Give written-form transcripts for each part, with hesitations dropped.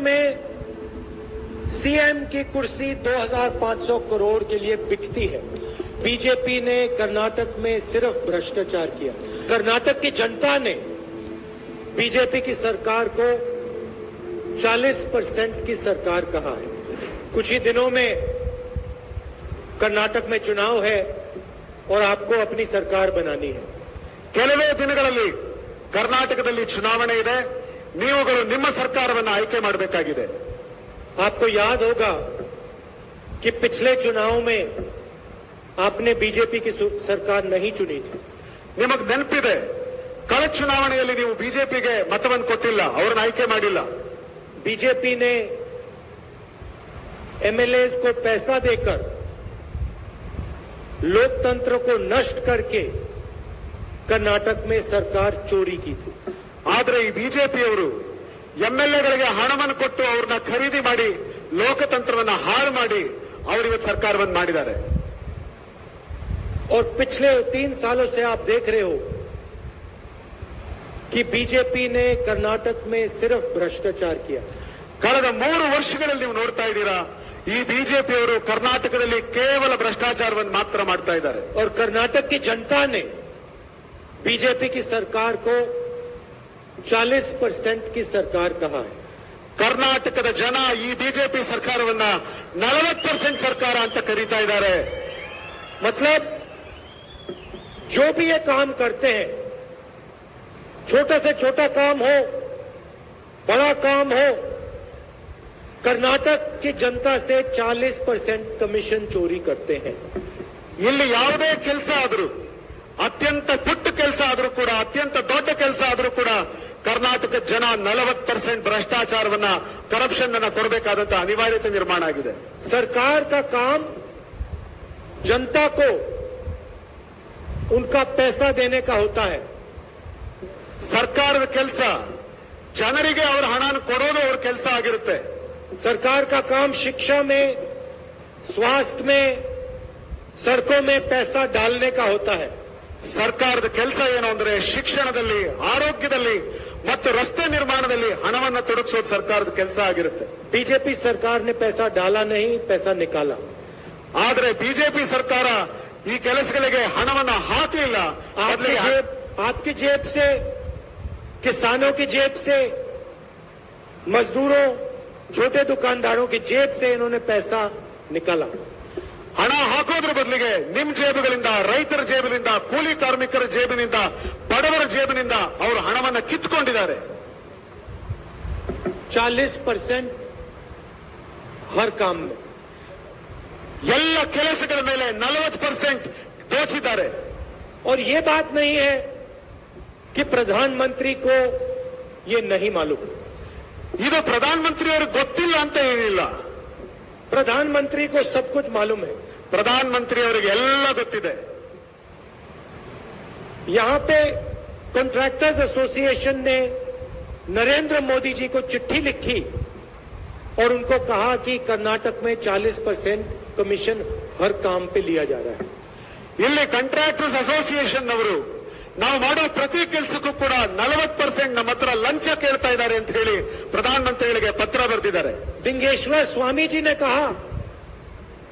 में सीएम की कुर्सी 2500 करोड़ के लिए बिकती है। बीजेपी ने कर्नाटक में सिर्फ भ्रष्टाचार किया। कर्नाटक की जनता ने बीजेपी की सरकार को 40% की सरकार कहा है। कुछ ही दिनों में कर्नाटक में चुनाव है और आपको अपनी सरकार बनानी है। ಕೆಲವೇ ದಿನಗಳಲ್ಲಿ ಕರ್ನಾಟಕದಲ್ಲಿ ಚುನಾವಣೆ ಇದೆ, ನೀವುಗಳು ನಿಮ್ಮ ಸರ್ಕಾರವನ್ನು ಆಯ್ಕೆ ಮಾಡಬೇಕಾಗಿದೆ। आपको याद होगा कि पिछले चुनाव में आपने बीजेपी की सरकार नहीं चुनी थी। ನಿಮಗೆ ನೆನಪಿದೆ, ಕಳೆದ ಚುನಾವಣೆಯಲ್ಲಿ ನೀವು ಬಿಜೆಪಿಗೆ ಮತವನ್ನು ಕೊಟ್ಟಿಲ್ಲ, ಅವರನ್ನು ಆಯ್ಕೆ ಮಾಡಿಲ್ಲ। बीजेपी ने एमएलए को पैसा देकर लोकतंत्र को नष्ट करके कर्नाटक में सरकार चोरी की थी। ಆದರೆ ಈ ಬಿಜೆಪಿಯವರು ಎಂಎಲ್ಎಗಳಿಗೆ ಹಣವನ್ನು ಕೊಟ್ಟು ಅವ್ರನ್ನ ಖರೀದಿ ಮಾಡಿ ಲೋಕತಂತ್ರವನ್ನು ಹಾಳು ಮಾಡಿ ಅವರು ಇವತ್ತು ಸರ್ಕಾರವನ್ನು ಮಾಡಿದ್ದಾರೆ। और पिछले 3 सालों से आप देख रहे हो कि बीजेपी ने कर्नाटक में सिर्फ भ्रष्टाचार किया। ಕಳೆದ 3 ವರ್ಷಗಳಲ್ಲಿ ನೀವು ನೋಡ್ತಾ ಇದ್ದೀರಾ, ಈ ಬಿಜೆಪಿಯವರು ಕರ್ನಾಟಕದಲ್ಲಿ ಕೇವಲ ಭ್ರಷ್ಟಾಚಾರವನ್ನು ಮಾತ್ರ ಮಾಡ್ತಾ ಇದ್ದಾರೆ। और कर्नाटक की जनता ने बीजेपी की सरकार को 40% की सरकार कहा है। ಕರ್ನಾಟಕದ ಜನ ಈ ಬಿಜೆಪಿ ಸರ್ಕಾರವನ್ನ 40% ಸರ್ಕಾರ ಅಂತ ಕರೀತಾ ಇದ್ದಾರೆ। मतलब जो भी ये काम करते हैं, छोटा से छोटा काम हो, बड़ा काम हो, कर्नाटक की जनता से 40% कमीशन चोरी करते हैं। ಇಲ್ಲಿ ಯಾವುದೇ ಕೆಲಸ ಆದರೂ, ಅತ್ಯಂತ ಪುಟ್ಟ ಕೆಲಸ ಆದರೂ ಕೂಡ, ಅತ್ಯಂತ ದೊಡ್ಡ ಕೆಲಸ ಆದರೂ ಕೂಡ ಕರ್ನಾಟಕ ಜನ 40% ಭ್ರಷ್ಟಾಚಾರವನ್ನ, ಕರಪ್ಷನ್ ಅನ್ನ ಕೊಡಬೇಕಾದಂತ ಅನಿವಾರ್ಯತೆ ನಿರ್ಮಾಣ ಆಗಿದೆ। सरकार का काम जनता को उनका पैसा देने का होता है। ಸರ್ಕಾರದ ಕೆಲಸ ಜನರಿಗೆ ಅವರ ಹಣನ ಕೊಡೋದು ಅವರ ಕೆಲಸ ಆಗಿರುತ್ತೆ। सरकार का काम शिक्षा में, स्वास्थ्य में, सड़कों में पैसा डालने का होता है। ಸರ್ಕಾರದ ಕೆಲಸ ಏನು ಅಂದ್ರೆ ಶಿಕ್ಷಣದಲ್ಲಿ, ಆರೋಗ್ಯದಲ್ಲಿ ಮತ್ತು ರಸ್ತೆ ನಿರ್ಮಾಣದಲ್ಲಿ ಹಣವನ್ನು ತೊಡಗಿಸೋದು ಸರ್ಕಾರದ ಕೆಲಸ ಆಗಿರುತ್ತೆ। बीजेपी सरकार ने पैसा डाला नहीं, पैसा निकाला। ಆದರೆ ಬಿಜೆಪಿ ಸರ್ಕಾರ ಈ ಕೆಲಸಗಳಿಗೆ ಹಣವನ್ನು ಹಾಕಲಿಲ್ಲ। आपकी जेब से, किसानों की जेब से, मजदूरों, छोटे दुकानदारों की जेब से इन्होंने पैसा निकाला। ಹಣ ಹಾಕೋದ್ರ ಬದಲಿಗೆ ನಿಮ್ ಜೇಬುಗಳಿಂದ, ರೈತರ ಜೇಬಿನಿಂದ, ಕೂಲಿ ಕಾರ್ಮಿಕರ ಜೇಬಿನಿಂದ, ಬಡವರ ಜೇಬಿನಿಂದ ಅವರು ಹಣವನ್ನ ಕಿತ್ಕೊಂಡಿದ್ದಾರೆ। 40% हर काम में, ಎಲ್ಲ ಕೆಲಸಗಳ ಮೇಲೆ 40% ದೋಚಿದ್ದಾರೆ। और ये बात नहीं है कि प्रधानमंत्री को ये नहीं मालूम। ಇದು ಪ್ರಧಾನಮಂತ್ರಿಯವರಿಗೆ ಗೊತ್ತಿಲ್ಲ ಅಂತ ಏನಿಲ್ಲ, प्रधानमंत्री को सब कुछ मालूम है। ಪ್ರಧಾನಮಂತ್ರಿಯವರಿಗೆ ಎಲ್ಲ ಗೊತ್ತಿದೆ। यहां पे कॉन्ट्रैक्टर्स एसोसिएशन ने नरेंद्र मोदी जी को चिट्ठी लिखी और उनको कहा कि कर्नाटक में 40% कमीशन हर काम पे लिया जा रहा है। ಇಲ್ಲಿ ಕಾಂಟ್ರಾಕ್ಟರ್ಸ್ ಅಸೋಸಿಯೇಷನ್ ಅವರು ನಾವು ಮಾಡೋ ಪ್ರತಿ ಕೆಲಸಕ್ಕೂ ಕೂಡ 40% ನಮ್ಮ ಹತ್ರ ಲಂಚ ಕೇಳ್ತಾ ಇದ್ದಾರೆ ಅಂತ ಹೇಳಿ ಪ್ರಧಾನಮಂತ್ರಿಗಳಿಗೆ ಪತ್ರ ಬರೆದಿದ್ದಾರೆ। दिंगेश्वर स्वामी जी ने कहा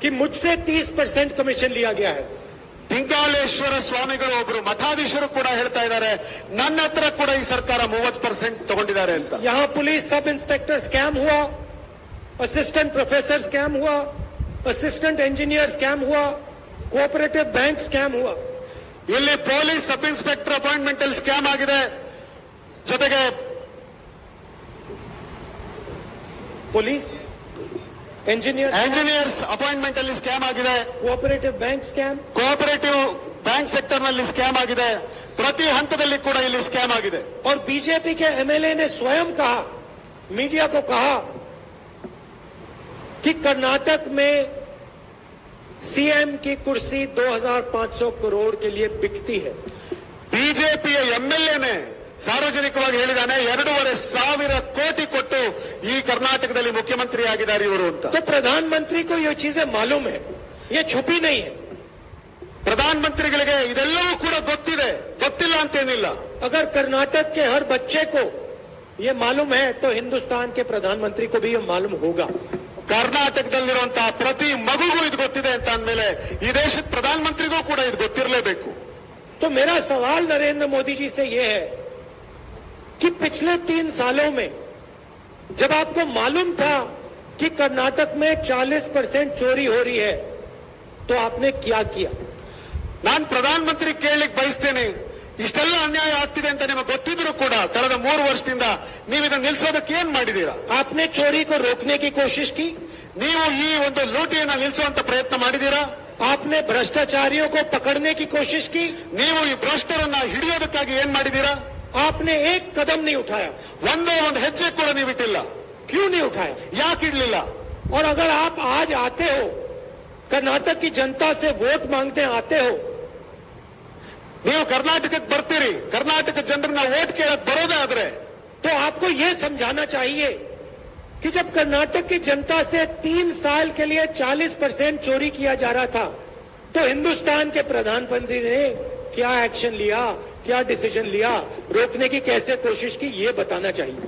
कि मुझसे 30% कमीशन लिया गया है। ದಿಂಗಾಲೇಶ್ವರ ಸ್ವಾಮಿಗಳು ಒಬ್ರು ಮಠಾಧೀಶರು ಕೂಡ ಹೇಳ್ತಾ ಇದ್ದಾರೆ, ನನ್ನ ಹತ್ರ ಕೂಡ ಈ ಸರ್ಕಾರ 30% ತಗೊಂಡಿದ್ದಾರೆ ಅಂತ। यहां पुलिस सब इंस्पेक्टर स्कैम हुआ, असिस्टेंट प्रोफेसर स्कैम हुआ, असिस्टेंट इंजीनियर स्कैम हुआ, कोऑपरेटिव बैंक स्कैम हुआ। ಇಲ್ಲಿ ಪೊಲೀಸ್ ಸಬ್ ಇನ್ಸ್ಪೆಕ್ಟರ್ ಅಪಾಯಿಂಟ್ಮೆಂಟ್ ಅಲ್ಲಿ ಸ್ಕ್ಯಾಮ್ ಆಗಿದೆ, ಜೊತೆಗೆ पुलिस ಎಂಜಿನಿಯರ್ಸ್ ಅಪಾಯಿಂಟ್ಮೆಂಟ್ ಅಲ್ಲಿ ಸ್ಕ್ಯಾಮ್ ಆಗಿದೆ, cooperative bank scam, cooperative bank sector ನಲ್ಲಿ ಸ್ಕ್ಯಾಮ್ ಆಗಿದೆ, ಪ್ರತಿ ಹಂತದಲ್ಲಿ ಕೂಡ ಇಲ್ಲಿ ಸ್ಕ್ಯಾಮ್ ಆಗಿದೆ। और बीजेपी के एमएलए ने स्वयं कहा, मीडिया को कहा कि कर्नाटक में सीएम की कुर्सी 2500 करोड़ के लिए बिकती है। ಬಿಜೆಪಿಯ ಎಂಎಲ್ಎನೇ ಸಾರ್ವಜನಿಕವಾಗಿ ಹೇಳಿದಾನೆ, 2,500 ಕೋಟಿ ಕೊಟ್ಟು ಈ ಕರ್ನಾಟಕದಲ್ಲಿ ಮುಖ್ಯಮಂತ್ರಿ ಆಗಿದ್ದಾರೆ ಇವರು ಅಂತ। तो प्रधानमंत्री को ये चीजें मालूम है, ये छुपी नहीं है। ಪ್ರಧಾನಮಂತ್ರಿಗಳಿಗೆ ಇದೆಲ್ಲವೂ ಕೂಡ ಗೊತ್ತಿದೆ, ಗೊತ್ತಿಲ್ಲ ಅಂತೇನಿಲ್ಲ। अगर कर्नाटक के हर बच्चे को ये मालूम है तो हिंदुस्तान के प्रधानमंत्री को भी ये मालूम होगा। ಕರ್ನಾಟಕದಲ್ಲಿರುವಂತಹ ಪ್ರತಿ ಮಗುಗೂ ಇದು ಗೊತ್ತಿದೆ ಅಂತ ಅಂದ್ಮೇಲೆ ಈ ದೇಶದ ಪ್ರಧಾನಮಂತ್ರಿಗೂ ಕೂಡ ಇದು ಗೊತ್ತಿರಲೇಬೇಕು। तो मेरा सवाल नरेंद्र मोदी जी से यह है कि पिछले 3 सालों में जब आपको मालूम था कि कर्नाटक में 40% चोरी हो रही है तो आपने क्या किया? ನಾನು ಪ್ರಧಾನಮಂತ್ರಿ ಕೇಳಲಿಕ್ಕೆ ಬಯಸ್ತೇನೆ, ಇಷ್ಟೆಲ್ಲ ಅನ್ಯಾಯ ಆಗ್ತಿದೆ ಅಂತ ನಿಮಗೆ ಗೊತ್ತಿದ್ರು ಕೂಡ ಕಳೆದ 3 ವರ್ಷದಿಂದ ನೀವು ಇದನ್ನ ನಿಲ್ಲಿಸೋದಕ್ಕೆ ಏನ್ ಮಾಡಿದೀರಾ? आपने चोरी को रोकने की कोशिश की? ನೀವು ಈ ಒಂದು ಲೂಟಿಯನ್ನ ನಿಲ್ಲಿಸುವಂತ ಪ್ರಯತ್ನ ಮಾಡಿದೀರಾ? आपने भ्रष्टाचारियों को पकड़ने की कोशिश की? ನೀವು ಈ ಭ್ರಷ್ಟರನ್ನ ಹಿಡಿಯೋದಕ್ಕಾಗಿ ಏನ್ ಮಾಡಿದೀರಾ? आपने एक कदम नहीं उठाया। ಒಂದೇ ಒಂದು ಹೆಜ್ಜೆ ಕೂಡ ನೀವು ಇಟ್ಟಿಲ್ಲ। क्यों नहीं उठाया? ಯಾಕೆ ಇಡ್ಲಿಲ್ಲ? और अगर आप आज आते हो, कर्नाटक की जनता से वोट मांगते आते हो, ನೀವು ಕರ್ನಾಟಕಕ್ಕೆ ಬರ್ತೀರಿ, ಕರ್ನಾಟಕ ಜನರನ್ನ ವೋಟ್ ಕೇಳಕ್ ಬರೋದೇ ಆದ್ರೆ तो आपको यह समझाना चाहिए कि जब कर्नाटक की जनता से 3 साल के लिए 40% चोरी किया जा रहा था तो हिंदुस्तान के प्रधानमंत्री ने क्या एक्शन लिया, क्या डिसीजन लिया, रोकने की कैसे कोशिश की, ये बताना चाहिए।